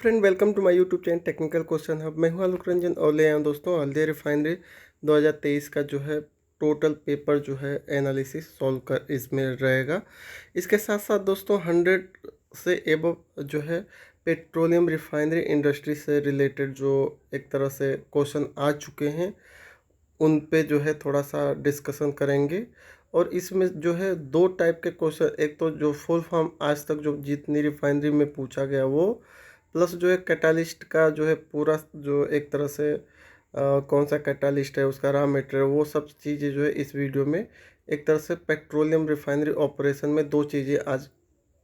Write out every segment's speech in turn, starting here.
Friend, welcome to my YouTube channel technical question hub. मैं हूं आलोक रंजन और ले आया हूं दोस्तों हल्दिया रिफाइनरी 2023 का जो है टोटल पेपर जो है एनालिसिस सॉल्व कर इसमें रहेगा। इसके साथ साथ दोस्तों 100 से एबव जो है पेट्रोलियम रिफाइनरी इंडस्ट्री से रिलेटेड जो एक तरह से क्वेश्चन आ चुके हैं उन पे जो है थोड़ा सा डिस्कशन करेंगे। और इसमें जो है दो टाइप के क्वेश्चन, एक तो जो फुल फॉर्म आज तक जो जितनी रिफाइनरी में पूछा गया वो, प्लस जो है कैटालिस्ट का जो है पूरा जो एक तरह से कौन सा कैटालिस्ट है उसका रॉ मटेरियल, वो सब चीज़ें जो है इस वीडियो में एक तरह से पेट्रोलियम रिफाइनरी ऑपरेशन में दो चीज़ें आज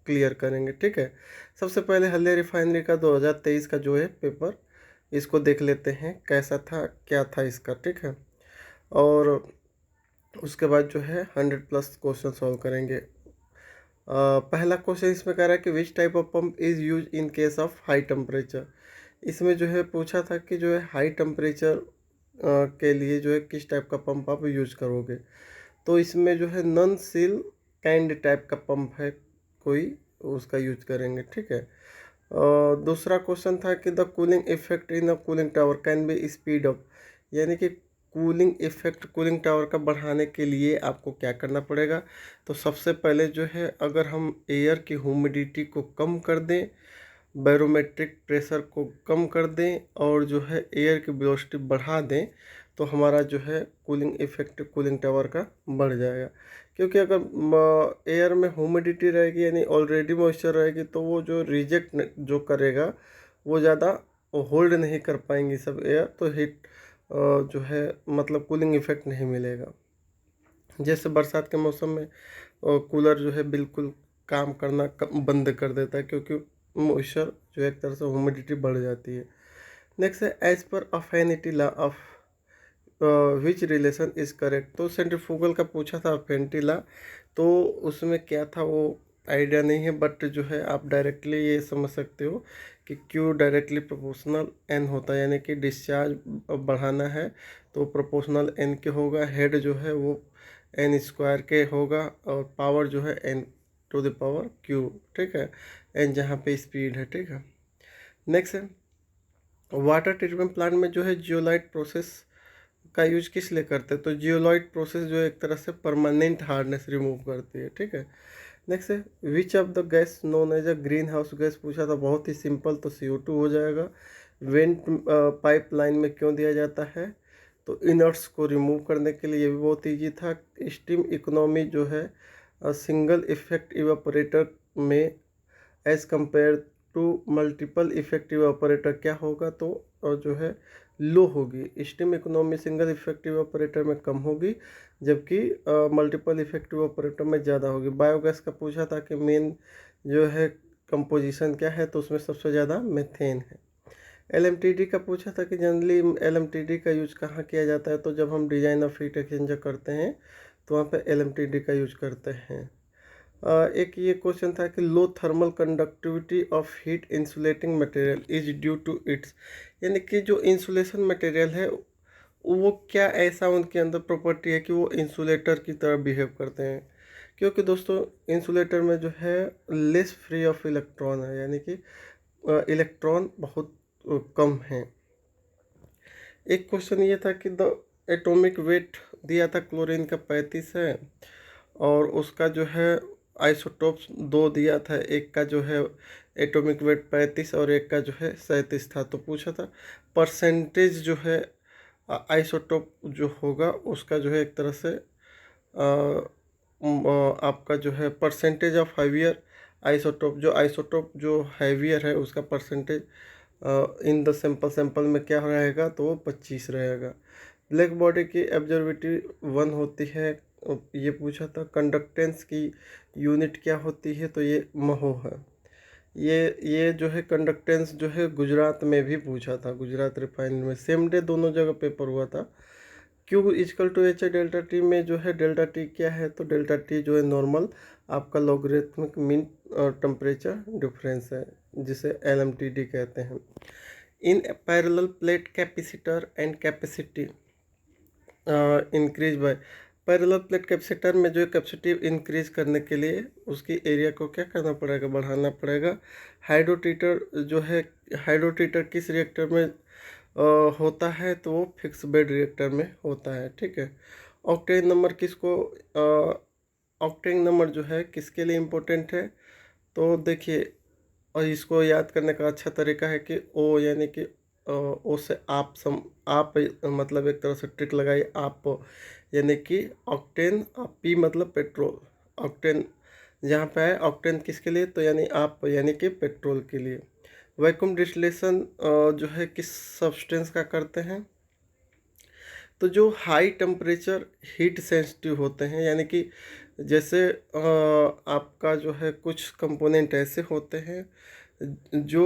क्लियर करेंगे। ठीक है, सबसे पहले हल्दिया रिफाइनरी का 2023 का जो है पेपर, इसको देख लेते हैं कैसा था क्या था इसका। ठीक है, और उसके बाद जो है 100 प्लस क्वेश्चन सॉल्व करेंगे। पहला क्वेश्चन इसमें कह रहा है कि which type of pump is use in case of high temperature. इसमें जो है पूछा था कि जो है हाई टेम्परेचर के लिए जो है किस टाइप का पंप आप यूज करोगे। तो इसमें जो है नॉन सील कैंड टाइप का पंप है कोई, उसका यूज करेंगे। ठीक है, दूसरा क्वेश्चन था कि the cooling effect in a cooling tower can be speed up, यानी कि कूलिंग इफेक्ट कूलिंग टावर का बढ़ाने के लिए आपको क्या करना पड़ेगा। तो सबसे पहले जो है अगर हम एयर की ह्यूमिडिटी को कम कर दें, बैरोमेट्रिक प्रेशर को कम कर दें और जो है एयर की वेलोसिटी बढ़ा दें तो हमारा जो है कूलिंग इफेक्ट कूलिंग टावर का बढ़ जाएगा। क्योंकि अगर एयर में ह्यूमिडिटी रहेगी यानी ऑलरेडी मॉइस्चर रहेगी तो वो जो रिजेक्ट जो करेगा वो ज़्यादा होल्ड नहीं कर पाएंगी सब एयर, तो हीट जो है मतलब कूलिंग इफेक्ट नहीं मिलेगा। जैसे बरसात के मौसम में कूलर जो है बिल्कुल काम करना बंद कर देता है क्योंकि मॉइस्चर जो एक तरह से ह्यूमिडिटी बढ़ जाती है। नेक्स्ट है एज पर affinity law of which relation is correct. तो सेंट्रीफ्यूगल का पूछा था अफिनिटी लॉ, तो उसमें क्या था वो आइडिया नहीं है, बट जो है आप डायरेक्टली ये समझ सकते हो कि क्यू डायरेक्टली प्रोपोर्शनल एन होता है, यानी कि डिस्चार्ज बढ़ाना है तो प्रोपोर्शनल एन के होगा, हेड जो है वो एन स्क्वायर के होगा और पावर जो है N to the power Q. ठीक है, एन जहाँ पे स्पीड है। ठीक है, नेक्स्ट है वाटर ट्रीटमेंट प्लांट में जो है जियोलाइट प्रोसेस का यूज किस लिए करते हैं। तो जियोलाइट प्रोसेस जो एक तरह से परमानेंट हार्डनेस रिमूव करती है। ठीक है, नेक्स्ट है which of the gas known as a greenhouse gas पूछा था, बहुत ही सिंपल, तो CO2 हो जाएगा। वेंट पाइपलाइन में क्यों दिया जाता है, तो इनर्ट्स को रिमूव करने के लिए, ये भी बहुत ईजी था। स्टीम इकोनॉमी जो है सिंगल इफेक्ट इवेपोरेटर में as compare to multiple effect evaporator क्या होगा, तो जो है लो होगी। Steam economy single effect evaporator में कम होगी जबकि मल्टीपल इफेक्ट इवेपोरेटर में ज़्यादा होगी। बायोगैस का पूछा था कि मेन जो है कंपोजिशन क्या है, तो उसमें सबसे ज़्यादा मेथेन है। LMTD का पूछा था कि जनरली LMTD का यूज कहाँ किया जाता है, तो जब हम डिजाइन ऑफ हीट एक्सचेंजर करते हैं तो वहाँ पे LMTD का यूज करते हैं। एक ये क्वेश्चन था कि low thermal conductivity of heat insulating material is due to its, यानी कि जो इंसुलेशन मटेरियल है वो क्या ऐसा उनके अंदर प्रॉपर्टी है कि वो इंसुलेटर की तरह बिहेव करते हैं। क्योंकि दोस्तों इंसुलेटर में जो है लेस फ्री ऑफ इलेक्ट्रॉन है, यानी कि इलेक्ट्रॉन बहुत कम है। एक क्वेश्चन ये था कि द एटॉमिक वेट दिया था क्लोरीन का 35 है और उसका जो है आइसोटोप्स दो दिया था, एक का जो है एटॉमिक वेट 35 और एक का जो है 37 था। तो पूछा था परसेंटेज जो है आइसोटोप जो होगा उसका जो है एक तरह से आपका जो है परसेंटेज ऑफ हैवियर आइसोटोप, जो आइसोटोप जो हैवियर है उसका परसेंटेज इन द सैंपल में क्या रहेगा, तो वो 25 रहेगा। ब्लैक बॉडी की एब्जॉर्बिटी 1 होती है, ये पूछा था। कंडक्टेंस की यूनिट क्या होती है, तो ये महो है। ये जो है कंडक्टेंस जो है गुजरात में भी पूछा था, गुजरात रिफाइनरी में सेम डे दोनों जगह पेपर हुआ था। Q equal to H delta T में जो है डेल्टा टी क्या है, तो डेल्टा टी जो है नॉर्मल आपका लॉगरिथमिक मीन टेम्परेचर डिफरेंस है जिसे LMTD कहते हैं। In parallel plate capacitor and capacity increase by, parallel plate capacitor में जो है कैपेसिटी इंक्रीज करने के लिए उसकी एरिया को क्या करना पड़ेगा, बढ़ाना पड़ेगा। हाइड्रोटीटर जो है हाइड्रोट्रीटर किस रिएक्टर में होता है, तो वो फिक्स बेड रिएक्टर में होता है। ठीक है। ऑक्टेन नंबर किसको ऑक्टेन नंबर जो है किसके लिए इम्पोर्टेंट है, तो देखिए, और इसको याद करने का अच्छा तरीका है कि ओ यानी कि ओ से आप मतलब एक तरह से ट्रिक लगाइए आप, यानी कि ऑक्टेन, पी मतलब पेट्रोल, ऑक्टेन जहाँ पे है ऑक्टेन किसके लिए, तो यानी आप यानी कि पेट्रोल के लिए। वैक्यूम डिस्टिलेशन जो है किस सब्सटेंस का करते हैं, तो जो हाई टेम्परेचर हीट सेंसिटिव होते हैं, यानी कि जैसे आपका जो है कुछ कंपोनेंट ऐसे होते हैं जो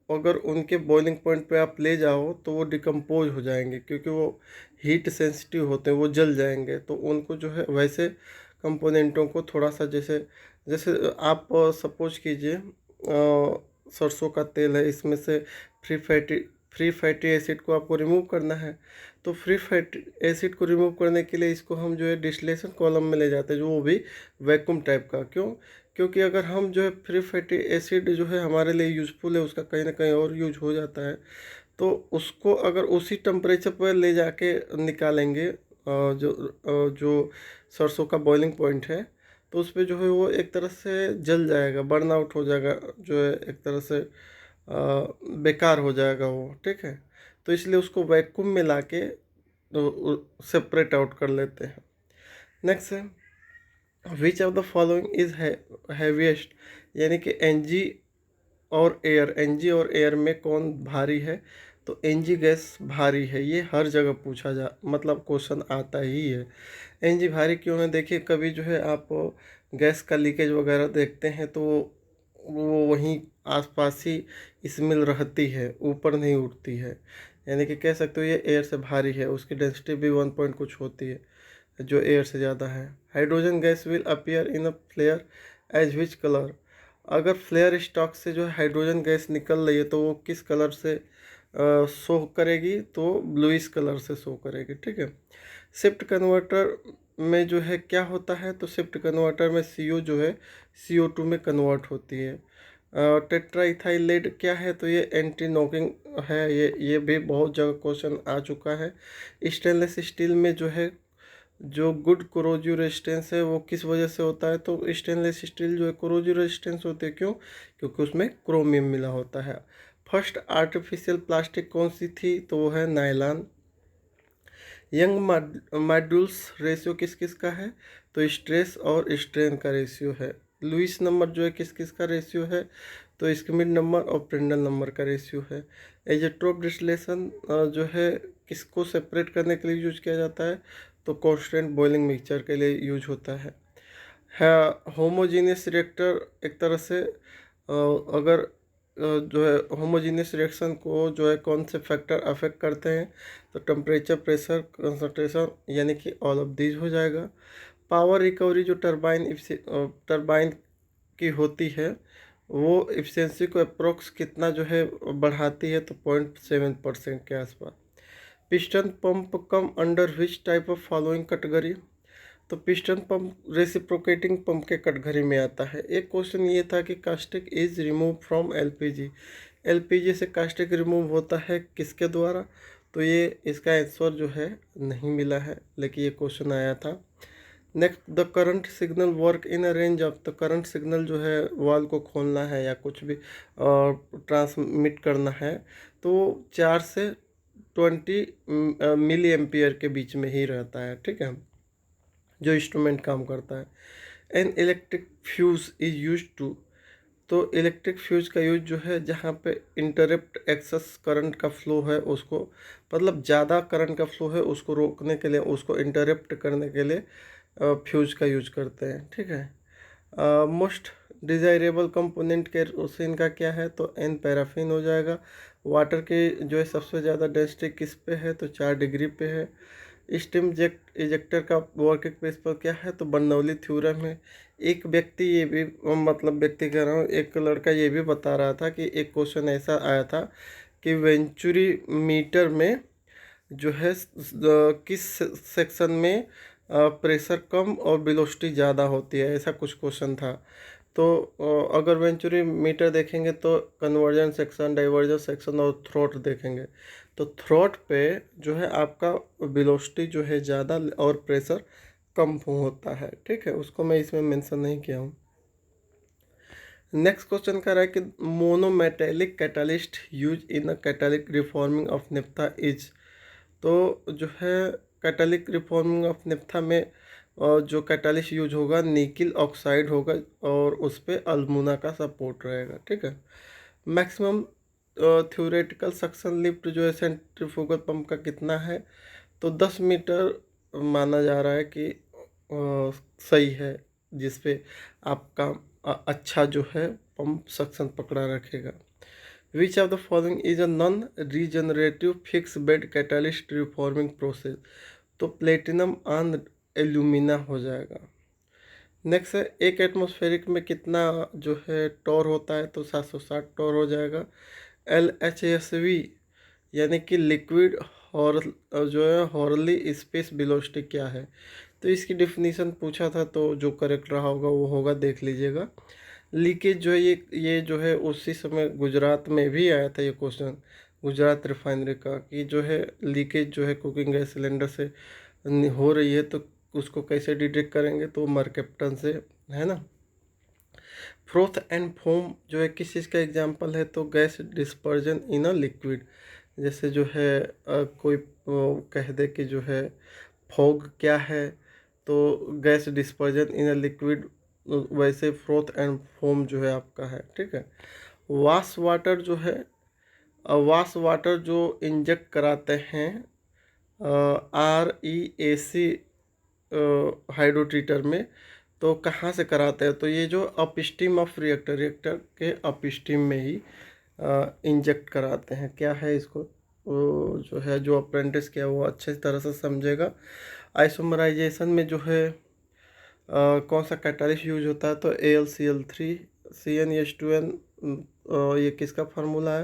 अगर उनके बॉइलिंग पॉइंट पे आप ले जाओ तो वो डिकम्पोज हो जाएंगे, क्योंकि वो हीट सेंसिटिव होते हैं, वो जल जाएंगे। तो उनको जो है वैसे कंपोनेंटों को थोड़ा सा, जैसे जैसे आप सपोज कीजिए सरसों का तेल है, इसमें से फ्री फैटी एसिड को आपको रिमूव करना है। तो फ्री फैटी एसिड को रिमूव करने के लिए इसको हम जो है डिस्टिलेशन कॉलम में ले जाते हैं, जो वो भी वैक्यूम टाइप का। क्यों? क्योंकि अगर हम जो है फ्री फैटी एसिड जो है हमारे लिए यूज़फुल है, उसका कहीं ना कहीं और यूज हो जाता है, तो उसको अगर उसी टेम्परेचर पर ले जाके निकालेंगे जो सरसों का बॉइलिंग पॉइंट है, तो उस पर जो है वो एक तरह से जल जाएगा, बर्न आउट हो जाएगा, जो है एक तरह से बेकार हो जाएगा वो। ठीक है। तो इसलिए उसको वैक्यूम में लाके सेपरेट आउट कर लेते हैं। नेक्स्ट है, which of the following is heaviest, यानी कि एनजी और एयर, एनजी और एयर में कौन भारी है, तो एनजी गैस भारी है। ये हर जगह पूछा जा मतलब क्वेश्चन आता ही है। एनजी भारी क्यों है, देखिए कभी जो है आप गैस का लीकेज वगैरह देखते हैं तो वो वहीं आसपास ही स्मेल रहती है, ऊपर नहीं उठती है, यानी कि कह सकते हो ये एयर से भारी है। उसकी डेंसिटी भी 1 पॉइंट कुछ होती है जो एयर से ज़्यादा है। Hydrogen gas will appear in a flare as which colour, अगर फ्लेयर स्टॉक से जो है हाइड्रोजन गैस निकल रही है तो वो किस कलर से शो करेगी, तो ब्लूइश कलर से शो करेगी। ठीक है। शिफ्ट कन्वर्टर में जो है क्या होता है, तो शिफ्ट कन्वर्टर में CO जो है CO2 में कन्वर्ट होती है। टेट्राइथाइलेट क्या है, तो ये एंटी नॉकिंग है। ये भी बहुत जगह क्वेश्चन आ चुका है। स्टेनलेस स्टील में जो है जो गुड कोरोजिव रेजिस्टेंस है वो किस वजह से होता है, तो स्टेनलेस स्टील जो है कोरोजिव रेजिस्टेंस होते हैं। क्यों? क्योंकि उसमें क्रोमियम मिला होता है। फर्स्ट आर्टिफिशियल प्लास्टिक कौन सी थी, तो वो है नायलॉन। यंग मॉड्यूल्स रेशियो किस किस का है, तो स्ट्रेस और स्ट्रेन का रेशियो है। लुईस नंबर जो है किस किस का रेशियो है, तो स्किमिड नंबर और प्रिंडल नंबर का रेशियो है। एजेट्रोप डिस्टिलेशन जो है किसको सेपरेट करने के लिए यूज किया जाता है, तो कांस्टेंट बॉइलिंग मिक्सचर के लिए यूज होता है। होमोजीनियस रिएक्टर एक तरह से अगर जो है होमोजीनियस रिएक्शन को जो है कौन से फैक्टर अफेक्ट करते हैं, तो टेम्परेचर, प्रेशर, कंसंट्रेशन, यानी कि ऑल ऑफ दीज हो जाएगा। पावर रिकवरी जो टरबाइन की होती है वो एफिशिएंसी को अप्रोक्स कितना जो है बढ़ाती है, तो 0.7% के आसपास। Piston pump come under which type of following category, तो पिस्टन पंप रेसिप्रोकेटिंग पंप के कैटेगरी में आता है। एक क्वेश्चन ये था कि caustic is remove from LPG, LPG से कास्टिक रिमूव होता है किसके द्वारा, तो ये इसका आंसर जो है नहीं मिला है, लेकिन ये क्वेश्चन आया था। Next, the current signal work in a range of, तो करंट सिग्नल जो है वाल को खोलना है या कुछ भी ट्रांसमिट करना है, तो 4 से 20 मिली एम्पियर के बीच में ही रहता है। ठीक है, जो इंस्ट्रूमेंट काम करता है। An electric fuse is use to, तो इलेक्ट्रिक फ्यूज का यूज जो है जहाँ पे इंटरप्ट एक्सेस करंट का फ्लो है उसको, मतलब ज़्यादा करंट का फ्लो है उसको रोकने के लिए, उसको इंटरप्ट करने के लिए फ्यूज का यूज करते हैं। ठीक है। मोस्ट डिज़ायरेबल कंपोनेंट केरोसिन का क्या है, तो एन पैराफिन हो जाएगा। वाटर की जो है सबसे ज़्यादा डेंसिटी किस पे है, तो 4 डिग्री पे है। स्टीम इजेक्टर का वर्किंग प्रेस पर क्या है, तो बर्नौली थ्योरम है। एक व्यक्ति ये भी मतलब व्यक्ति कह रहा हूँ, एक लड़का ये भी बता रहा था कि एक क्वेश्चन ऐसा आया था कि वेंचुरी मीटर में जो है किस सेक्शन में प्रेशर कम और वेलोसिटी ज़्यादा होती है, ऐसा कुछ क्वेश्चन था। तो अगर वेंचुरी मीटर देखेंगे तो कन्वर्जन सेक्शन, डाइवर्जन सेक्शन और थ्रोट देखेंगे। तो थ्रोट पे जो है आपका वेलोसिटी जो है ज़्यादा और प्रेशर कम होता है, ठीक है, उसको मैं इसमें मेंशन नहीं किया हूँ। नेक्स्ट क्वेश्चन कर रहा है कि monometallic catalyst use in a catalytic reforming of naphtha is. तो जो है कैटालिक रिफॉर्मिंग ऑफ नेफ्था में जो कैटालिस्ट यूज होगा निकिल ऑक्साइड होगा और उस पर अल्मुना का सपोर्ट रहेगा, ठीक है। मैक्सिमम थ्योरेटिकल सक्शन लिफ्ट जो है सेंट्रीफ्यूगल पंप का कितना है, तो 10 मीटर माना जा रहा है कि सही है, जिसपे आपका अच्छा जो है पंप सक्शन पकड़ा रखेगा। विच of the following is a non regenerative fix bed catalyst reforming process, तो प्लेटिनम ऑन एल्यूमिना हो जाएगा। नेक्स्ट है एक एटमॉस्फेरिक में कितना जो है टॉर होता है, तो 760 टॉर हो जाएगा। LHSV यानी कि लिक्विड हॉर्ल जो है हॉर्ली स्पेस वेलोसिटी क्या है, तो इसकी डिफिनीशन पूछा था, तो जो करेक्ट रहा होगा वो होगा, देख लीजिएगा। लीकेज जो है ये जो है उसी समय गुजरात में भी आया था ये क्वेश्चन, गुजरात रिफाइनरी का, कि जो है लीकेज जो है कुकिंग गैस सिलेंडर से हो रही है, तो उसको कैसे डिटेक्ट करेंगे, तो मरकेप्टन से, है ना। फ्रोथ एंड फोम जो है किस चीज़ का एग्जांपल है, तो gas dispersion in a liquid. जैसे जो है कोई कह दे कि जो है फॉग क्या है, तो gas dispersion in a liquid, वैसे फ्रोथ एंड फोम जो है आपका है, ठीक है। वाश वाटर जो है, वाश वाटर जो इंजेक्ट कराते हैं REAC हाइड्रोट्रीटर में, तो कहाँ से कराते हैं, तो ये जो अपस्ट्रीम ऑफ रिएक्टर, रिएक्टर के अपस्ट्रीम में ही इंजेक्ट कराते हैं। क्या है इसको, वो जो है जो अप्रेंटिस किया वो अच्छे तरह से समझेगा। आइसोमराइजेशन में जो है कौन सा कैटालिस्ट यूज होता है, तो AlCl3 CnH2n, ये किसका फार्मूला है,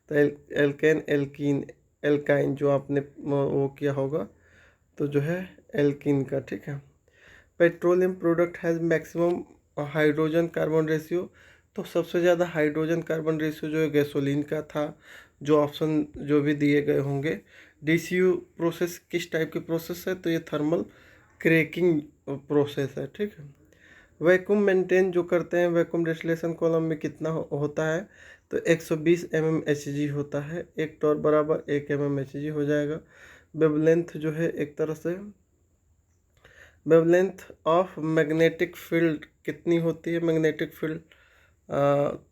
तो एल्केन एल्कीन एल्काइन जो आपने वो किया होगा, तो जो है एल्कीन का, ठीक है। Petroleum product has maximum hydrogen carbon ratio, तो सबसे ज़्यादा हाइड्रोजन कार्बन रेशियो जो है गैसोलीन का था, जो ऑप्शन जो भी दिए गए होंगे। DCU प्रोसेस किस टाइप की प्रोसेस है, तो ये थर्मल क्रैकिंग प्रोसेस है, ठीक है। वैक्यूम मेंटेन जो करते हैं, वैक्यूम डिस्टिलेशन कॉलम में कितना होता है, तो 120 mmHg होता है, एक टॉर बराबर 1 mmHg हो जाएगा। वेवलेंथ जो है एक तरह से, वेवलेंथ ऑफ मैग्नेटिक फील्ड कितनी होती है, मैग्नेटिक फील्ड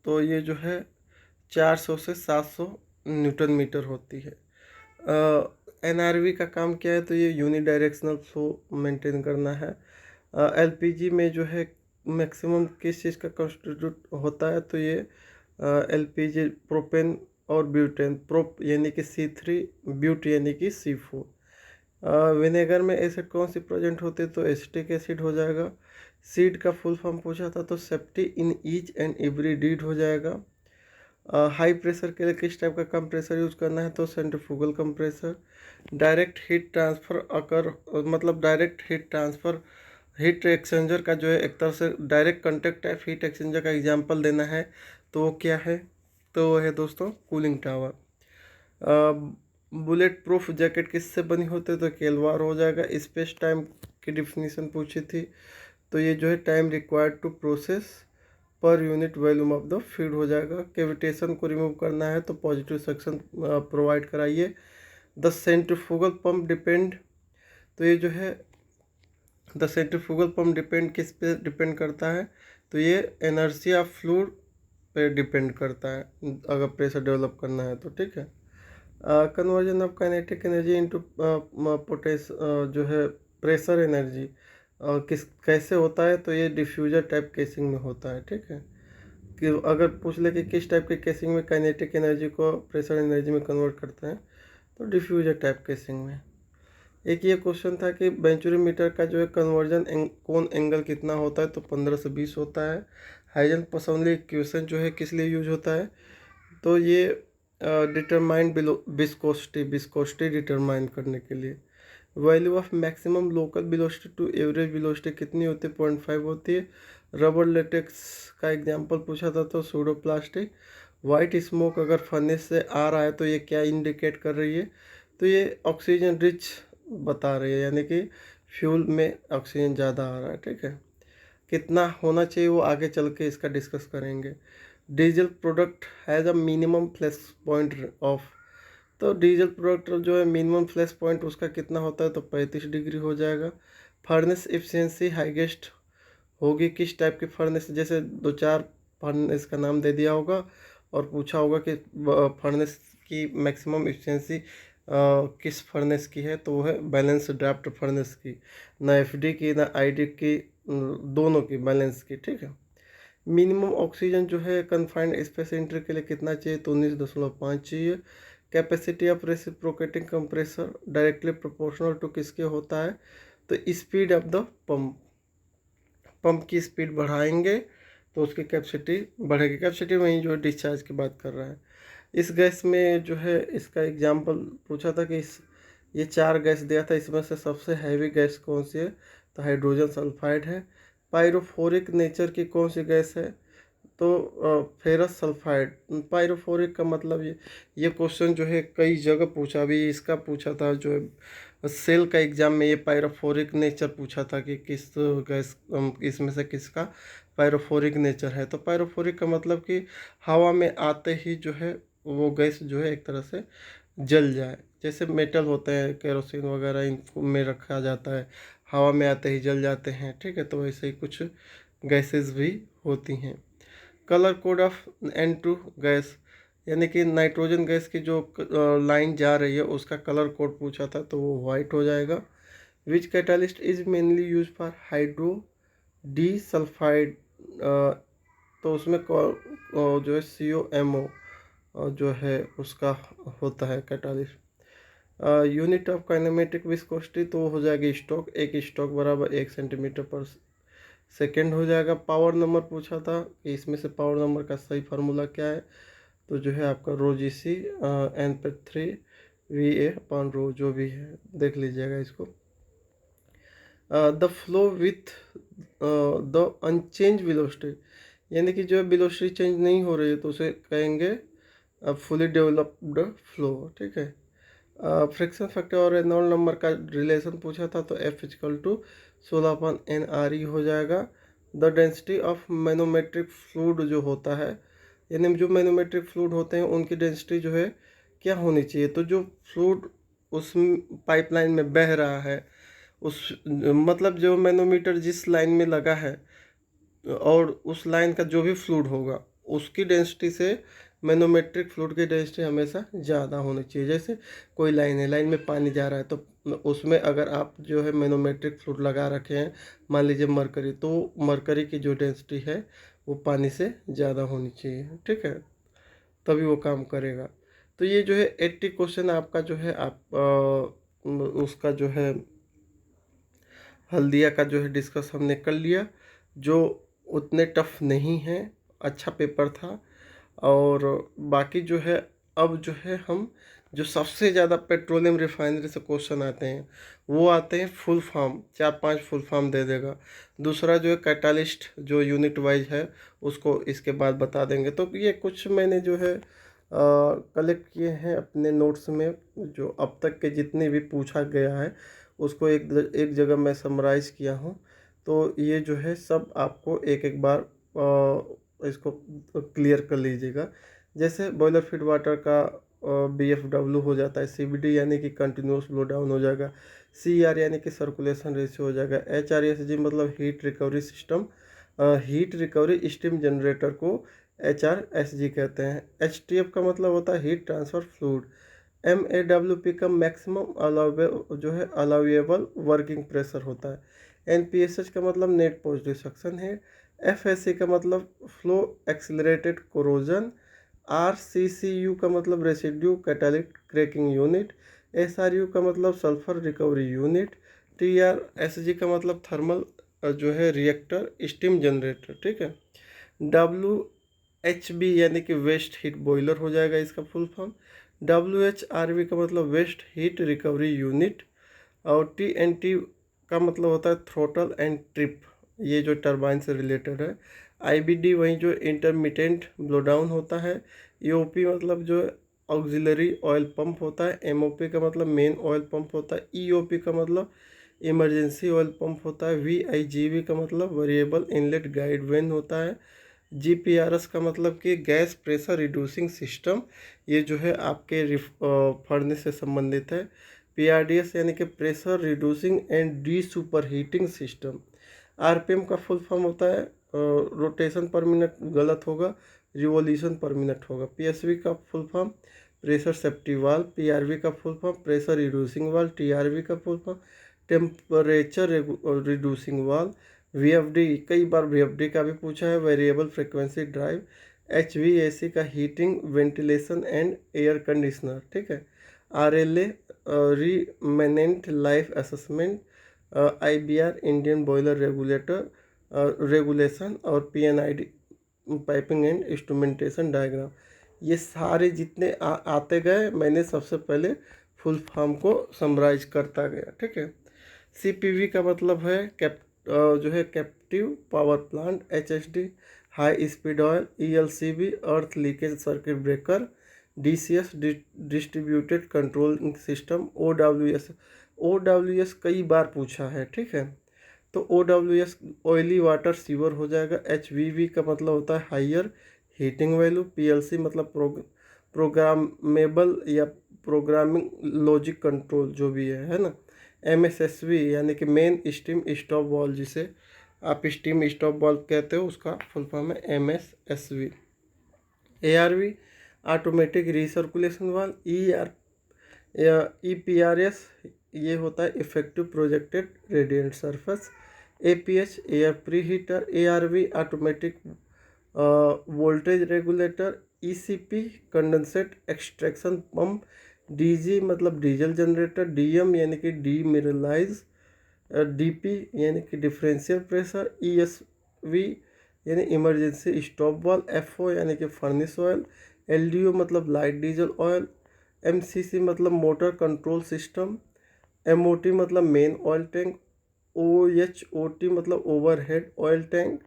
तो ये जो है 400 से 700 न्यूटन मीटर होती है। NRV का काम क्या है, तो ये यूनिडायरेक्शनल फ्लो मेंटेन करना है। LPG में जो है मैक्सिमम किस चीज़ का कंस्टिट्यूट होता है, तो ये LPG प्रोपेन और ब्यूटेन, प्रोप यानी कि C3, ब्यूट यानी कि C4। विनेगर में एसिड कौन सी प्रेजेंट होती है, तो एसिटिक एसिड हो जाएगा। सीड का फुल फॉर्म पूछा था, तो safety in each and every deed हो जाएगा। हाई प्रेशर के लिए किस टाइप का कंप्रेसर यूज करना है, तो centrifugal compressor. Direct heat transfer occur मतलब direct heat transfer, heat exchanger का जो है एक तरह से direct contact type heat exchanger का एग्जांपल देना है, तो वो क्या है, तो वो है दोस्तों cooling tower. Bullet proof jacket किससे बनी होती है, तो केलवार हो जाएगा। स्पेस टाइम की डिफिनीशन पूछी थी, तो ये जो है time required to process per unit volume of the feed हो जाएगा। कैविटेशन को रिमूव करना है, तो पॉजिटिव सक्शन प्रोवाइड कराइए। द सेंट्रीफ्यूगल पंप डिपेंड, तो ये जो है द सेंट्रीफ्यूगल पंप डिपेंड किस पे डिपेंड करता है, तो ये एनर्जी ऑफ फ्लूइड पे डिपेंड करता है, अगर प्रेशर डेवलप करना है तो, ठीक है। Conversion of kinetic energy into potash जो है प्रेशर एनर्जी किस कैसे होता है, तो ये डिफ्यूजर टाइप केसिंग में होता है, ठीक है। कि अगर पूछ ले कि किस टाइप के केसिंग में काइनेटिक एनर्जी को प्रेशर एनर्जी में कन्वर्ट करते हैं, तो डिफ्यूजर टाइप केसिंग में। एक ये क्वेश्चन था कि वेंचुरी मीटर का जो है कन्वर्जन कोण एंगल कितना होता है, तो 15 से 20 होता है। हाइजन पसौली इक्वेशन जो है किस लिए यूज होता है, तो ये डिटरमाइन बिलो विस्कोसिटी डिटरमाइन करने के लिए। Value of maximum local velocity to average velocity कितनी होती है? 0.5 होती है। रबर लेटेक्स का एग्जांपल पूछा था तो सूडोप्लास्टिक। वाइट स्मोक अगर फर्नेस से आ रहा है तो ये क्या इंडिकेट कर रही है? तो ये ऑक्सीजन रिच बता रही है, यानी कि फ्यूल में ऑक्सीजन ज़्यादा आ रहा है। ठीक है, कितना होना चाहिए वो आगे चल के इसका डिस्कस करेंगे। Diesel product has a minimum flash point of, तो डीजल प्रोडक्ट जो है मिनिमम फ्लैश पॉइंट उसका कितना होता है? तो 35 डिग्री हो जाएगा। फर्नेस एफिशिएंसी हाईएस्ट होगी किस टाइप की फर्नेस? जैसे दो चार फर्नेस का नाम दे दिया होगा और पूछा होगा कि फर्नेस की मैक्सिमम एफिशिएंसी किस फर्नेस की है, तो वो है बैलेंस ड्राफ्ट फर्नेस की, ना एफडी की ना आईडी की, दोनों की बैलेंस की। ठीक है। मिनिमम ऑक्सीजन जो है कन्फाइंड स्पेस एंट्री के लिए कितना चाहिए? तो 19.5 चाहिए। Capacity of reciprocating compressor directly proportional to किसके होता है? तो speed of the pump, pump की स्पीड बढ़ाएंगे तो उसकी कैपेसिटी बढ़ेगी। कैपेसिटी वहीं जो डिस्चार्ज की बात कर रहा है। इस गैस में जो है इसका एग्जांपल पूछा था कि ये 4 गैस दिया था, इसमें से सबसे हैवी गैस कौन सी है? तो हाइड्रोजन सल्फाइड है। पायरोफोरिक नेचर की कौन सी गैस है? तो फेरस सल्फाइड। पायरोफोरिक का मतलब ये क्वेश्चन जो है कई जगह पूछा, अभी इसका पूछा था जो है सेल का एग्जाम में, ये पायरोफोरिक नेचर पूछा था कि किस गैस इसमें से किसका पायरोफोरिक नेचर है। तो पायरोफोरिक का मतलब कि हवा में आते ही जो है वो गैस जो है एक तरह से जल जाए। जैसे मेटल होते हैं केरोसिन वगैरह इनको में रखा जाता है, हवा में आते ही जल जाते हैं। ठीक है, तो वैसे ही कुछ गैसेस भी होती हैं। Colour code of N2 gas, यानी कि नाइट्रोजन गैस की जो लाइन जा रही है उसका कलर कोड पूछा था तो वो वाइट हो जाएगा। Which catalyst is mainly use for hydro de sulphide, तो उसमें जो है COMO जो है उसका होता है catalyst. Unit of kinematic viscosity तो हो जाएगी स्टोक, एक स्टोक बराबर 1 सेंटीमीटर पर सेकेंड हो जाएगा। पावर नंबर पूछा था कि इसमें से पावर नंबर का सही फार्मूला क्या है? तो जो है आपका रो GC N/3 VA/रो जो भी है देख लीजिएगा इसको। The flow with the unchange velocity, यानी कि जो है वेलोसिटी चेंज नहीं हो रही है तो उसे कहेंगे फुली डेवलप्ड फ्लो। ठीक है। फ्रिक्शन फैक्टर और रेनॉल्ड नंबर का रिलेशन पूछा था तो F=16/N/RE हो जाएगा। The density of manometric fluid जो होता है, यानी जो मैनोमेट्रिक फ्लूइड होते हैं उनकी डेंसिटी जो है क्या होनी चाहिए? तो जो फ्लूइड उस पाइपलाइन में बह रहा है, उस मतलब जो मैनोमीटर जिस लाइन में लगा है और उस लाइन का जो भी फ्लूइड होगा उसकी डेंसिटी से मैनोमेट्रिक फ्लूइड की डेंसिटी हमेशा ज़्यादा होनी चाहिए। जैसे कोई लाइन है, लाइन में पानी जा रहा है तो उसमें अगर आप जो है मैनोमेट्रिक फ्लूइड लगा रखे हैं, मान लीजिए मरकरी, तो मरकरी की जो डेंसिटी है वो पानी से ज़्यादा होनी चाहिए। ठीक है, तभी वो काम करेगा। तो ये जो है 80 क्वेश्चन आपका जो है आप उसका जो है हल्दिया का जो है डिस्कस हमने कर लिया, जो उतने टफ नहीं है, अच्छा पेपर था। और बाकी जो है अब जो है हम जो सबसे ज़्यादा पेट्रोलियम रिफाइनरी से क्वेश्चन आते हैं वो आते हैं फुल फॉर्म, 4-5 फुल फॉर्म दे देगा। दूसरा जो है कैटालिस्ट जो यूनिट वाइज है उसको इसके बाद बता देंगे। तो ये कुछ मैंने जो है कलेक्ट किए हैं अपने नोट्स में, जो अब तक के जितने भी पूछा गया है उसको एक जगह मैं समराइज़ किया हूँ। तो ये जो है सब आपको एक एक बार इसको क्लियर कर लीजिएगा। जैसे बॉयलर फीड वाटर का BFW हो जाता है, CBD यानी कि कंटिन्यूस ब्लो डाउन हो जाएगा, CR यानी कि सर्कुलेशन रेशियो हो जाएगा, HRSG मतलब heat recovery system, heat recovery steam generator को HRSG कहते हैं। HTF का मतलब होता है हीट ट्रांसफर फ्लूइड। MAWP का मैक्सिमम अलाउेबल जो है अलाउएबल वर्किंग प्रेशर होता है। NPSH का मतलब नेट पॉजिटिव सक्शन है। FSC का मतलब फ्लो एक्सिलरेटेड कोरोजन। RCCU का मतलब residue catalytic cracking unit. SRU का मतलब सल्फर रिकवरी यूनिट। TRSG का मतलब थर्मल जो है रिएक्टर स्टीम जनरेटर। ठीक है। WHB यानी कि वेस्ट हीट बॉयलर हो जाएगा इसका फुल फॉर्म। WHRV का मतलब वेस्ट हीट रिकवरी यूनिट। और TNT का मतलब होता है थ्रोटल एंड ट्रिप, ये जो टरबाइन से रिलेटेड है। IBD वही जो इंटरमिटेंट ब्लो डाउन होता है। EOP मतलब जो ऑक्सिलरी ऑयल पंप होता है। MOP का मतलब मेन ऑयल पंप होता है। EOP का मतलब इमरजेंसी ऑयल पंप होता है। VIGV का मतलब वेरिएबल इनलेट गाइड वेन होता है। GPRS का मतलब कि गैस प्रेशर रिड्यूसिंग सिस्टम, ये जो है आपके फर्नेस से संबंधित है। PRDS यानी कि pressure reducing and D super heating system. RPM का फुल फॉर्म होता है रोटेशन पर मिनट, गलत होगा, रिवॉल्यूशन पर मिनट होगा। PSV का full form pressure safety valve. PRV का full form pressure reducing valve. TRV का full form temperature reducing valve. VFD, कई बार VFD का भी पूछा है, वेरिएबल फ्रिक्वेंसी ड्राइव। HVAC का heating ventilation and air conditioner, ठीक है। RLA remnant life assessment. IBR Indian boiler regulator regulation. और PNID piping and instrumentation diagram. ये सारे जितने आते गए, मैंने सबसे पहले फुल फॉर्म को समराइज करता गया, ठीक है। CPV का मतलब है जो है captive power plant. HSD high speed oil. ELCB अर्थ leakage circuit breaker. DCS distributed controlling system. OWS कई बार पूछा है, ठीक है। तो OWS ऑयली वाटर सीवर हो जाएगा। HVV का मतलब होता है हाइयर हीटिंग वैल्यू। PLC मतलब प्रोग्रामेबल या प्रोग्रामिंग लॉजिक कंट्रोल, जो भी है ना। MSSV यानी कि मेन स्टीम स्टॉप वाल्व, जिसे आप स्टीम स्टॉप वाल्व कहते हो, उसका फुल फॉर्म है MSSV। ARV automatic recirculation valve. EPRS ये होता है effective projected radiant surface. APH air pre heater. ARV automatic voltage regulator. ECP condensate extraction pump. DG मतलब डीजल जनरेटर। DM यानी कि डीमिनरलाइज। DP यानी कि डिफरेंशियल प्रेशर। ESV यानी emergency stop valve. FO यानी कि फर्नेस ऑयल। LDO मतलब light diesel oil. MCC मतलब मोटर कंट्रोल सिस्टम। MOT मतलब मेन ऑयल टैंक। OHOT मतलब ओवरहेड ऑयल टैंक।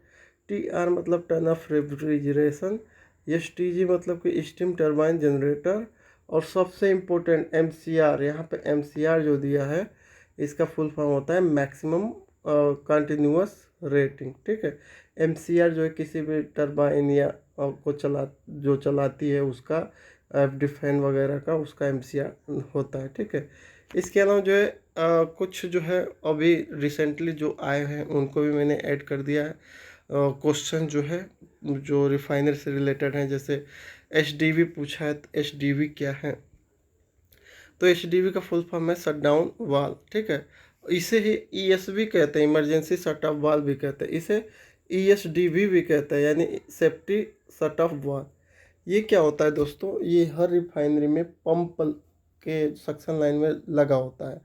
TR मतलब टर्न ऑफ रेफ्रिजरेशन। STG मतलब कि स्टीम टरबाइन जनरेटर। और सबसे इम्पोर्टेंट MCR, यहाँ पे MCR जो दिया है, इसका फुल फॉर्म होता है मैक्सिमम कंटिन्यूअस रेटिंग, ठीक है। MCR जो है किसी भी टरबाइन या को जो चलाती है उसका, FD फैन वगैरह का, उसका MCR होता है, ठीक है। इसके अलावा जो है कुछ जो है अभी रिसेंटली जो आए हैं उनको भी मैंने ऐड कर दिया है। क्वेश्चन जो है जो रिफाइनर से रिलेटेड हैं, जैसे HDV पूछा है, तो HDV क्या है? तो HDV का फुल फॉर्म है शट डाउन वाल्व, ठीक है। इसे ही ESV कहते हैं, इमरजेंसी शट ऑफ वाल्व भी कहते हैं। इसे ESDV भी कहते हैं, यानी सेफ्टी शट ऑफ वाल्व। ये क्या होता है दोस्तों? ये हर रिफाइनरी में पंप के सक्शन लाइन में लगा होता है।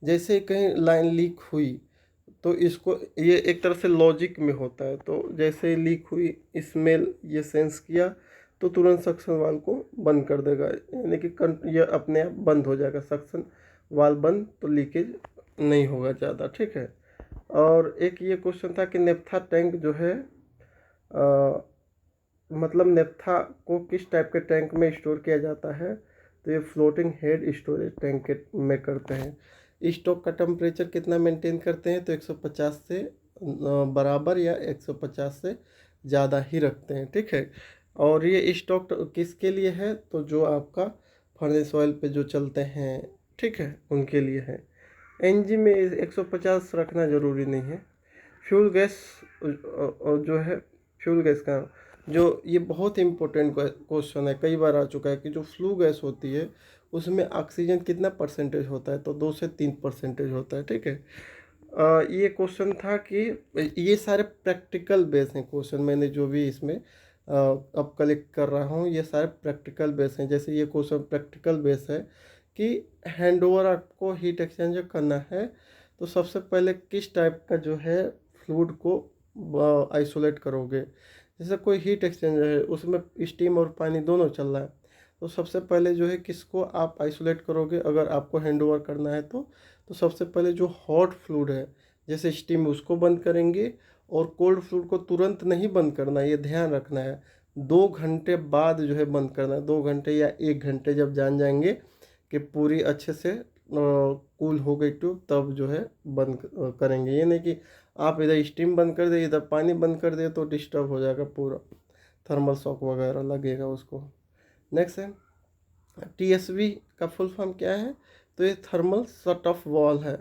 जैसे कहीं लाइन लीक हुई तो इसको, ये एक तरह से लॉजिक में होता है, तो जैसे लीक हुई, स्मेल ये सेंस किया तो तुरंत सक्शन वाल्व को बंद कर देगा, यानी कि ये अपने आप बंद हो जाएगा। सक्शन वाल्व बंद तो लीकेज नहीं होगा ज़्यादा, ठीक है। और एक ये क्वेश्चन था कि नेफ्था टैंक जो है मतलब नेफ्था को किस टाइप के टैंक में स्टोर किया जाता है? तो ये फ्लोटिंग हेड स्टोरेज टैंक में करते हैं। स्टॉक का टेम्परेचर कितना मेंटेन करते हैं? तो 150 से बराबर या 150 से ज़्यादा ही रखते हैं, ठीक है। और ये स्टॉक किसके लिए है? तो जो आपका फर्नेस ऑयल पे जो चलते हैं, ठीक है, उनके लिए है। एनजी में 150 रखना ज़रूरी नहीं है। फ्यूल गैस जो है, फ्यूल गैस का जो, ये बहुत इंपॉर्टेंट क्वेश्चन है, कई बार आ चुका है कि जो फ्लू गैस होती है उसमें ऑक्सीजन कितना परसेंटेज होता है? तो 2 से 3% होता है, ठीक है। ये क्वेश्चन था कि ये सारे प्रैक्टिकल बेस हैं क्वेश्चन, मैंने जो भी इसमें अब कलेक्ट कर रहा हूँ, ये सारे प्रैक्टिकल बेस हैं। जैसे ये क्वेश्चन प्रैक्टिकल बेस है कि हैंडओवर आपको हीट एक्सचेंजर करना है, तो सबसे पहले किस टाइप का जो है फ्लूइड को आइसोलेट करोगे? जैसे कोई हीट एक्सचेंजर है, उसमें स्टीम और पानी दोनों चल रहा है, तो सबसे पहले जो है किसको आप आइसोलेट करोगे अगर आपको हैंड ओवर करना है तो सबसे पहले जो हॉट फ्लूइड है जैसे स्टीम उसको बंद करेंगे, और कोल्ड फ्लूइड को तुरंत नहीं बंद करना है, ये ध्यान रखना है। 2 घंटे बाद जो है बंद करना है, 2 घंटे या 1 घंटे जब जान जाएंगे कि पूरी अच्छे से कूल हो गई ट्यूब, तब जो है बंद करेंगे। ये नहीं कि आप इधर स्टीम बंद कर दे इधर पानी बंद कर दे तो डिस्टर्ब हो जाएगा, पूरा थर्मल शॉक वगैरह लगेगा उसको। नेक्स्ट है टीएसवी का फुल फॉर्म क्या है, तो ये थर्मल शट ऑफ वॉल है।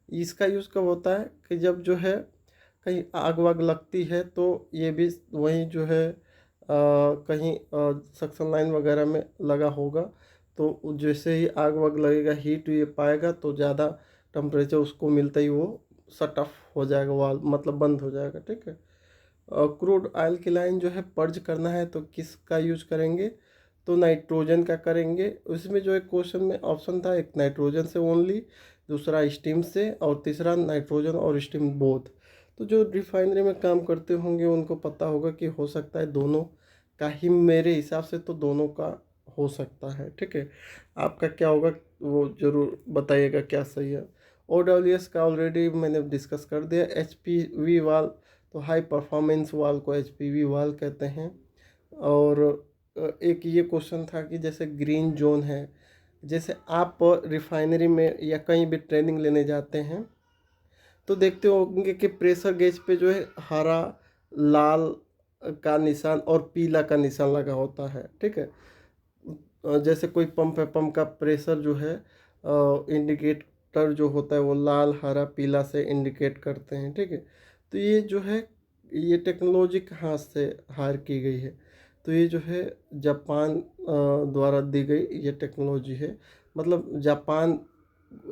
इसका यूज़ कब होता है कि जब जो है कहीं आग वाग लगती है, तो ये भी वहीं जो है कहीं सक्शन लाइन वगैरह में लगा होगा, तो जैसे ही आग वाग लगेगा हीट ये पाएगा तो ज़्यादा टेम्परेचर उसको मिलता ही वो शट ऑफ हो जाएगा, वाल मतलब बंद हो जाएगा, ठीक है। क्रूड ऑयल की लाइन जो है पर्ज करना है तो किसका यूज करेंगे, तो नाइट्रोजन का करेंगे। उसमें जो एक क्वेश्चन में ऑप्शन था, एक नाइट्रोजन से ओनली, दूसरा स्टीम से, और तीसरा नाइट्रोजन और स्टीम बोथ। तो जो रिफाइनरी में काम करते होंगे उनको पता होगा कि हो सकता है दोनों का ही, मेरे हिसाब से तो दोनों का हो सकता है, ठीक है। आपका क्या होगा वो ज़रूर बताइएगा क्या सही है। OWS का ऑलरेडी मैंने डिस्कस कर दिया। HPV वाल, तो हाई परफॉर्मेंस वाल को HPV वाल कहते हैं। और एक ये क्वेश्चन था कि जैसे ग्रीन जोन है, जैसे आप रिफाइनरी में या कहीं भी ट्रेनिंग लेने जाते हैं तो देखते होंगे कि प्रेशर गेज पे जो है हरा, लाल का निशान और पीला का निशान लगा होता है, ठीक है। जैसे कोई पंप है, पंप का प्रेशर जो है इंडिकेटर जो होता है वो लाल, हरा, पीला से इंडिकेट करते हैं, ठीक है। तो ये जो है ये टेक्नोलॉजी कहाँ से हायर की गई है, तो ये जो है जापान द्वारा दी गई ये टेक्नोलॉजी है। मतलब जापान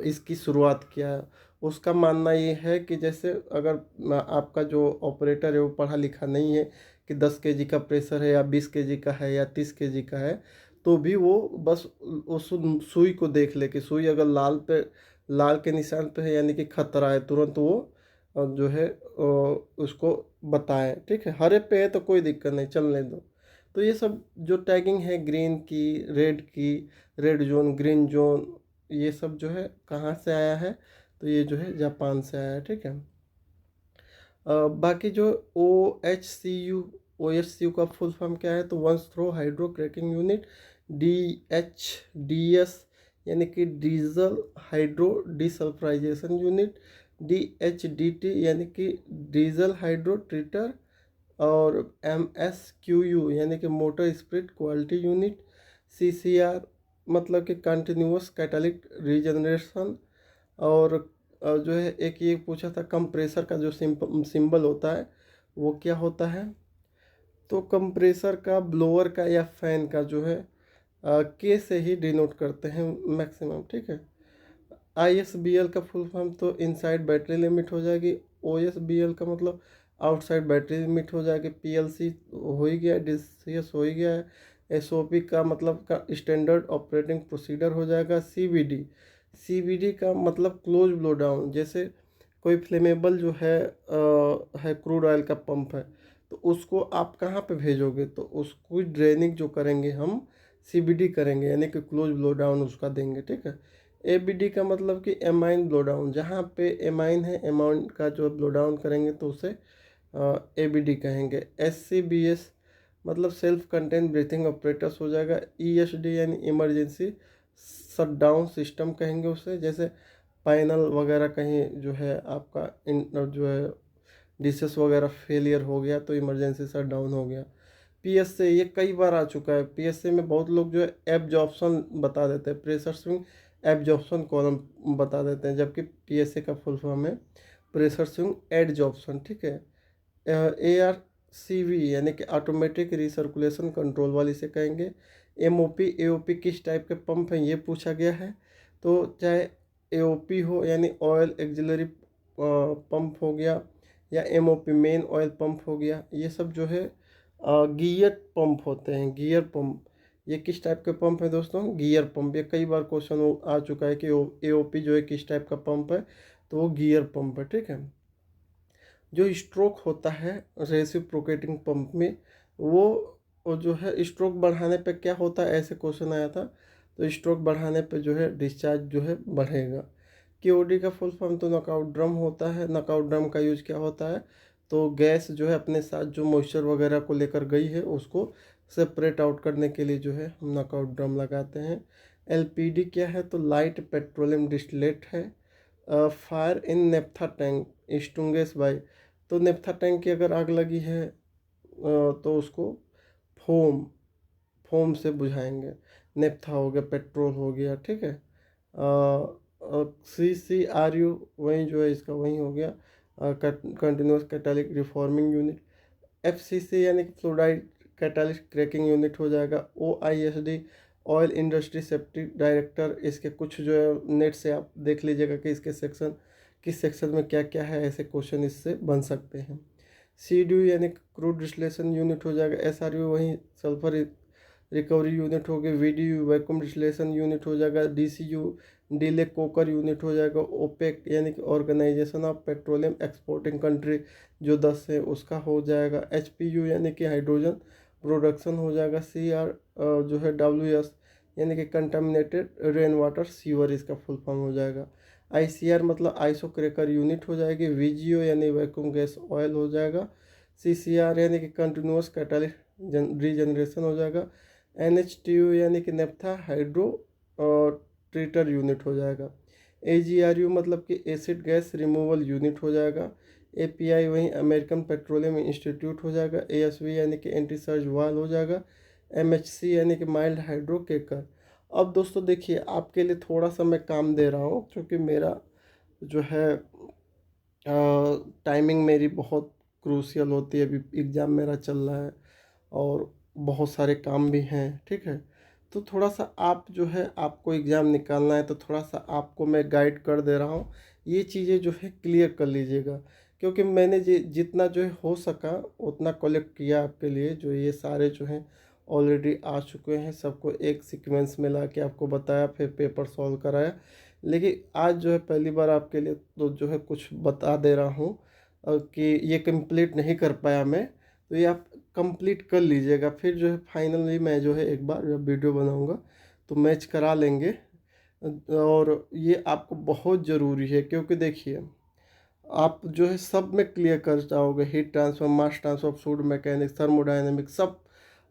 इसकी शुरुआत किया है। उसका मानना ये है कि जैसे अगर आपका जो ऑपरेटर है वो पढ़ा लिखा नहीं है कि 10 kg का प्रेशर है या 20 kg का है या 30 kg का है, तो भी वो बस उस सुई को देख ले कि सुई अगर लाल के निशान पे है यानी कि खतरा है, तुरंत वो जो है उसको बताए, ठीक है। हरे पे है तो कोई दिक्कत नहीं, चलने दो। तो ये सब जो टैगिंग है ग्रीन की, रेड जोन, ग्रीन जोन, ये सब जो है कहाँ से आया है, तो ये जो है जापान से आया है, ठीक है। बाकी जो ओ एच सी यू का फुल फॉर्म क्या है, तो once through hydrocracking unit, DHDS यानी कि diesel hydrodesulphurisation unit, DHDT यानी कि डीजल हाइड्रो ट्रीटर, और MSQU यानी कि motor spirit quality unit, CCR मतलब कि कंटिन्यूअस कैटालिक रीजनरेशन। और जो है एक ये पूछा था कंप्रेसर का जो सिंबल होता है वो क्या होता है, तो कंप्रेसर का, ब्लोअर का या फैन का जो है के से ही डिनोट करते हैं मैक्सिमम, ठीक है। ISBL का फुल फॉर्म तो इनसाइड बैटरी लिमिट हो जाएगी, OSBL का मतलब आउटसाइड बैटरी लिमिट हो जाएगी, PLC हो ही गया, DCS हो ही गया है, SOP का मतलब का स्टैंडर्ड ऑपरेटिंग प्रोसीजर हो जाएगा, CVD का मतलब क्लोज ब्लो डाउन। जैसे कोई फ्लेमेबल जो है क्रूड ऑयल का पंप है, तो उसको आप कहाँ पे भेजोगे, तो उसको ड्रेनिंग जो करेंगे हम CBD करेंगे, यानी कि क्लोज ब्लो डाउन उसका देंगे, ठीक है। ABD का मतलब कि एमाइन ब्लो डाउन, जहाँ पे एमाइन है एमाइन का जो ब्लो डाउन करेंगे तो उसे ABD कहेंगे। SCBS मतलब सेल्फ कंटेन ब्रीथिंग ऑपरेटर्स हो जाएगा। ESD यानी इमरजेंसी शट डाउन सिस्टम कहेंगे उसे, जैसे पैनल वगैरह कहीं जो है आपका जो है डिशेस वगैरह फेलियर हो गया तो इमरजेंसी शट डाउन हो गया। PSA ये कई बार आ चुका है, PSA में बहुत लोग जो है एब्जॉर्प्शन बता देते हैं, प्रेशर स्विंग एब्जॉर्प्शन कॉलम बता देते हैं, जबकि PSA का फुल फॉर्म है प्रेशर स्विंग एडजॉर्प्शन, ठीक है। ARCV यानी कि ऑटोमेटिक रिसर्कुलेशन कंट्रोल वाली से कहेंगे। MOP AOP किस टाइप के पंप हैं ये पूछा गया है, तो चाहे AOP हो यानी ऑयल एक्सिलरी पंप हो गया, या MOP मेन ऑयल पंप हो गया, ये सब जो है गियर पंप होते हैं, गियर पंप। ये किस टाइप के पंप है दोस्तों, गियर पंप। ये कई बार क्वेश्चन आ चुका है कि AOP जो है किस टाइप का पंप है, तो वो गियर पंप है, ठीक है। जो स्ट्रोक होता है रेसिप्रोकेटिंग पंप में, वो और जो है स्ट्रोक बढ़ाने पे क्या होता है, ऐसे क्वेश्चन आया था। तो स्ट्रोक बढ़ाने पे जो है डिस्चार्ज जो है बढ़ेगा। केओडी का फुल फॉर्म तो नॉकआउट ड्रम होता है। नॉकआउट ड्रम का यूज क्या होता है, तो गैस जो है अपने साथ जो मॉइस्चर वगैरह को लेकर गई है उसको सेपरेट आउट करने के लिए जो है हम नॉकआउट ड्रम लगाते हैं। एलपीडी क्या है, तो लाइट पेट्रोलियम डिस्टिलेट है। फायर इन नेप्था टैंक स्टुंगेस बाय, तो नेप्था टैंक की अगर आग लगी है तो उसको फोम फोम से बुझाएंगे। नेप्था हो गया, पेट्रोल हो गया, ठीक है। CCRU वही जो है इसका वही हो गया, continuous catalytic reforming unit. FCC यानी कि फ्लोराइड कैटालिस्ट क्रैकिंग यूनिट हो जाएगा। OISD oil industry safety director, इसके कुछ जो है नेट से आप देख लीजिएगा कि इसके सेक्शन किस सेक्शन में क्या क्या है, ऐसे क्वेश्चन इससे बन सकते हैं। CDU यानी क्रूड डिस्टिलेशन यूनिट हो जाएगा। SRU वही सल्फर रिकवरी यूनिट हो गई। VDU वैक्यूम डिस्टिलेशन यूनिट हो जाएगा। DCU डीले कोकर यूनिट हो जाएगा। ओपेक यानी कि organisation of petroleum exporting country जो 10 है उसका हो जाएगा। HPU यानी कि हाइड्रोजन प्रोडक्शन हो जाएगा। CR जो है WS यानी कि कंटामिनेटेड रेन वाटर सीवर, इसका फुल फॉर्म हो जाएगा। ICR मतलब आइसो क्रैकर यूनिट हो जाएगी। VGO यानी वैक्यूम गैस ऑयल हो जाएगा। CCR यानी कि कंटिन्यूस कैटालिस्ट रीजनरेशन हो जाएगा। NHTU यानी कि नेप्था हाइड्रो ट्रीटर यूनिट हो जाएगा। AGRU मतलब कि एसिड गैस रिमूवल यूनिट हो जाएगा। API वहीं अमेरिकन पेट्रोलियम इंस्टीट्यूट हो जाएगा। ASV यानी कि एंटी सर्ज वाल हो जाएगा। MHC यानी कि माइल्ड हाइड्रो केकर। अब दोस्तों देखिए, आपके लिए थोड़ा सा मैं काम दे रहा हूँ क्योंकि मेरा जो है टाइमिंग मेरी बहुत क्रूशियल होती है। अभी एग्ज़ाम मेरा चल रहा है और बहुत सारे काम भी हैं, ठीक है। तो थोड़ा सा आप जो है, आपको एग्ज़ाम निकालना है तो थोड़ा सा आपको मैं गाइड कर दे रहा हूँ। ये चीज़ें जो है क्लियर कर लीजिएगा, क्योंकि मैंने जितना जो है हो सका उतना कलेक्ट किया आपके लिए। जो ये सारे जो हैं ऑलरेडी आ चुके हैं, सबको एक सीक्वेंस में ला के आपको बताया, फिर पेपर सॉल्व कराया। लेकिन आज जो है पहली बार आपके लिए तो जो है कुछ बता दे रहा हूँ कि ये कंप्लीट नहीं कर पाया मैं, तो ये आप कंप्लीट कर लीजिएगा। फिर जो है फाइनली मैं जो है एक बार जब वीडियो बनाऊंगा तो मैच करा लेंगे। और ये आपको बहुत ज़रूरी है, क्योंकि देखिए आप जो है सब में क्लियर कर जाओगे। Heat transfer, mass transfer, fluid mechanics, thermodynamics, सब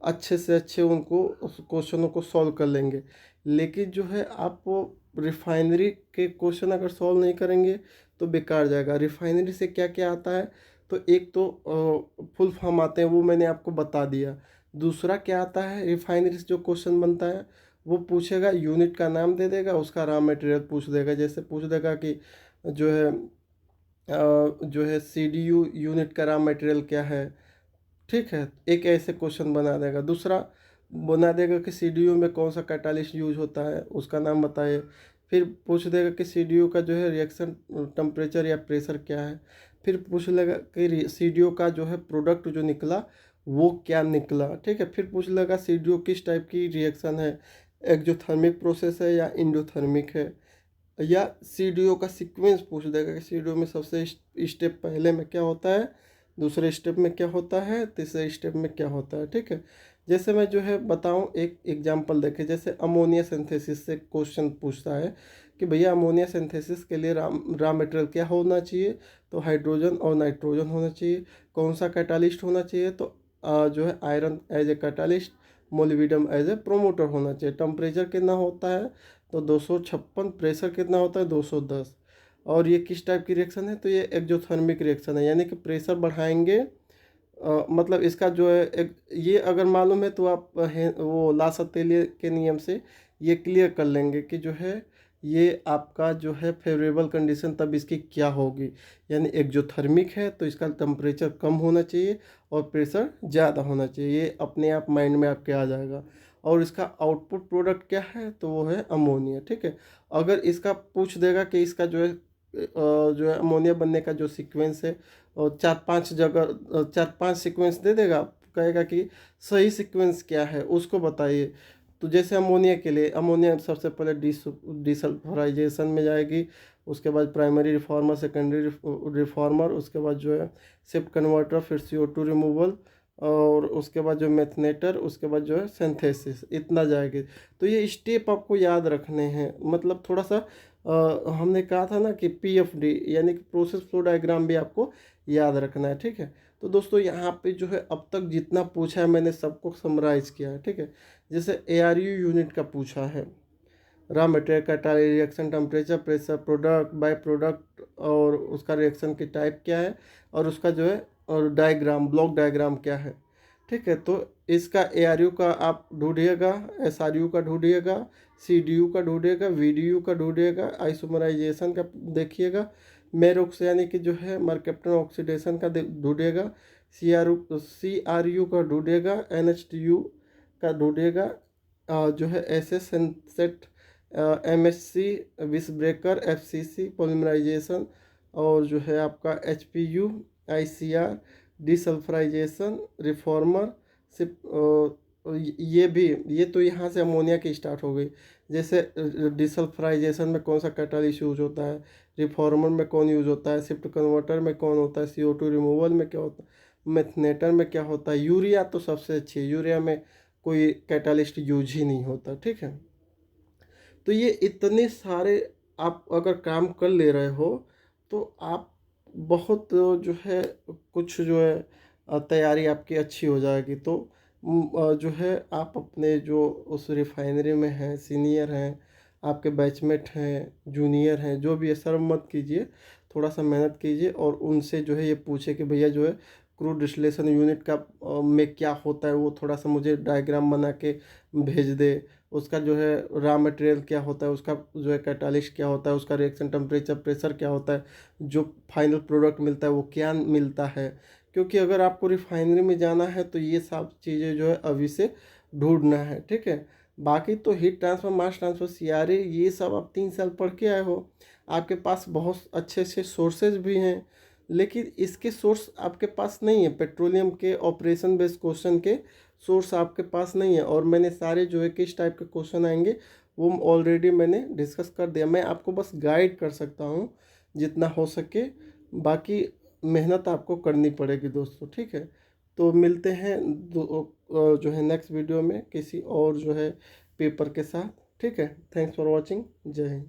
अच्छे से अच्छे उनको उस क्वेश्चनों को सॉल्व कर लेंगे। लेकिन जो है आप वो रिफाइनरी के क्वेश्चन अगर सॉल्व नहीं करेंगे तो बेकार जाएगा। रिफाइनरी से क्या क्या आता है, तो एक तो फुल फॉर्म आते हैं, वो मैंने आपको बता दिया। दूसरा क्या आता है, रिफाइनरी से जो क्वेश्चन बनता है वो पूछेगा, यूनिट का नाम दे देगा, उसका रॉ मटेरियल पूछ देगा। जैसे पूछ देगा कि जो है CDU यूनिट का रॉ मटेरियल क्या है, ठीक है, एक ऐसे क्वेश्चन बना देगा। दूसरा बना देगा कि CDU में कौन सा कैटालिस्ट यूज होता है, उसका नाम बताइए। फिर पूछ देगा कि CDU का जो है रिएक्शन टेम्परेचर या प्रेशर क्या है। फिर पूछ लेगा कि CDU का जो है प्रोडक्ट जो निकला वो क्या निकला, ठीक है। फिर पूछ लेगा CDU किस टाइप की रिएक्शन है, एक्जोथर्मिक प्रोसेस है या इंडोथर्मिक है। या CDO का सीक्वेंस पूछ देगा कि CDO में सबसे स्टेप पहले में क्या होता है, दूसरे स्टेप में क्या होता है, तीसरे स्टेप में क्या होता है, ठीक है। जैसे मैं जो है बताऊं, एक एग्जांपल देखें। जैसे अमोनिया सिंथेसिस से क्वेश्चन पूछता है कि भैया अमोनिया सिंथेसिस के लिए रॉ मटेरियल क्या होना चाहिए, तो हाइड्रोजन और नाइट्रोजन होना चाहिए। कौन सा कैटालिस्ट होना चाहिए, तो जो है iron as a catalyst, molybdenum as a promoter होना चाहिए। टेम्परेचर कितना होता है, तो 256। प्रेशर कितना होता है, 210। और ये किस टाइप की रिएक्शन है, तो ये एक्जोथर्मिक रिएक्शन है, यानी कि प्रेशर बढ़ाएंगे। मतलब इसका जो है एक ये अगर मालूम है तो आप वो ला सत्तेलिए के नियम से ये क्लियर कर लेंगे कि जो है ये आपका जो है फेवरेबल कंडीशन तब इसकी क्या होगी। यानी एक्जोथर्मिक है तो इसका टेम्परेचर कम होना चाहिए और प्रेशर ज़्यादा होना चाहिए। ये अपने आप माइंड में आपके आ जाएगा। और इसका आउटपुट प्रोडक्ट क्या है, तो वो है अमोनिया, ठीक है। अगर इसका पूछ देगा कि इसका जो है अमोनिया बनने का जो सीक्वेंस है, और चार पांच जगह 4-5 सीक्वेंस दे देगा, कहेगा कि सही सीक्वेंस क्या है उसको बताइए। तो जैसे अमोनिया के लिए, अमोनिया सबसे पहले डिसल्फराइजेशन में जाएगी, उसके बाद प्राइमरी रिफॉर्मर, सेकेंडरी रिफॉर्मर, उसके बाद जो है शिफ्ट कन्वर्टर, फिर CO2 रिमूवल, और उसके बाद जो मैथनेटर, उसके बाद जो है सिंथेसिस, इतना जाएगी। तो ये स्टेप आपको याद रखने हैं, मतलब थोड़ा सा हमने कहा था ना कि PFD यानी कि प्रोसेस फ्लो डायग्राम भी आपको याद रखना है, ठीक है। तो दोस्तों यहाँ पे जो है अब तक जितना पूछा है मैंने सबको समराइज किया है, ठीक है। जैसे ARU यूनिट का पूछा है, रॉ मटेरियल का reaction temperature, pressure, product, by product, और उसका रिएक्शन की टाइप क्या है, और उसका जो है और डायग्राम, ब्लॉक डायग्राम क्या है, ठीक है। तो इसका ARU का आप ढूंढिएगा, SRU का ढूंढिएगा, CDU का ढूंढिएगा, VDU का ढूंढिएगा, आइसोमराइजेशन का देखिएगा, मेरोक्स यानी कि जो है मर्केप्टन ऑक्सीडेशन का ढूंढिएगा, CRU का ढूंढिएगा, NHTU का ढूंढिएगा, जो है SS set, MSC visbreaker, FCC polymerisation, और जो है आपका HPU, ICR डिसल्फराइजेशन, रिफॉर्मर, सिप ये भी, ये तो यहाँ से अमोनिया की स्टार्ट हो गई। जैसे डिसल्फराइजेशन में कौन सा कैटालिस्ट यूज होता है, रिफॉर्मर में कौन यूज होता है, शिफ्ट कन्वर्टर में कौन होता है, CO2 रिमूवल में क्या होता है, मेथनेटर में क्या होता है, यूरिया तो सबसे अच्छी है, यूरिया में कोई कैटालिस्ट यूज ही नहीं होता, ठीक है। तो ये इतने सारे आप अगर काम कर ले रहे हो तो आप बहुत जो है कुछ जो है तैयारी आपकी अच्छी हो जाएगी। तो जो है आप अपने जो उस रिफाइनरी में हैं, सीनियर हैं, आपके बैचमेट हैं, जूनियर हैं, जो भी है, शर्म मत कीजिए, थोड़ा सा मेहनत कीजिए और उनसे जो है ये पूछे कि भैया जो है क्रूड डिस्टिलेशन यूनिट का में क्या होता है, वो थोड़ा सा मुझे डायग्राम बना के भेज दे। उसका जो है रॉ मटेरियल क्या होता है, उसका जो है कैटालिस्ट क्या होता है, उसका रिएक्शन टेम्परेचर, प्रेशर क्या होता है, जो फाइनल प्रोडक्ट मिलता है वो क्या मिलता है। क्योंकि अगर आपको रिफाइनरी में जाना है तो ये सब चीज़ें जो है अभी से ढूंढना है, ठीक है। बाकी तो heat transfer, mass transfer, CRA, ये सब आप 3 साल पढ़ के आए हो, आपके पास बहुत अच्छे अच्छे सोर्सेज भी हैं, लेकिन इसके सोर्स आपके पास नहीं है। पेट्रोलियम के ऑपरेशन बेस्ड क्वेश्चन के सोर्स आपके पास नहीं है, और मैंने सारे जो है किस टाइप के क्वेश्चन आएंगे वो ऑलरेडी मैंने डिस्कस कर दिया। मैं आपको बस गाइड कर सकता हूँ जितना हो सके, बाकी मेहनत आपको करनी पड़ेगी दोस्तों, ठीक है। तो मिलते हैं जो है नेक्स्ट वीडियो में किसी और जो है पेपर के साथ, ठीक है। Thanks for watching. जय हिंद।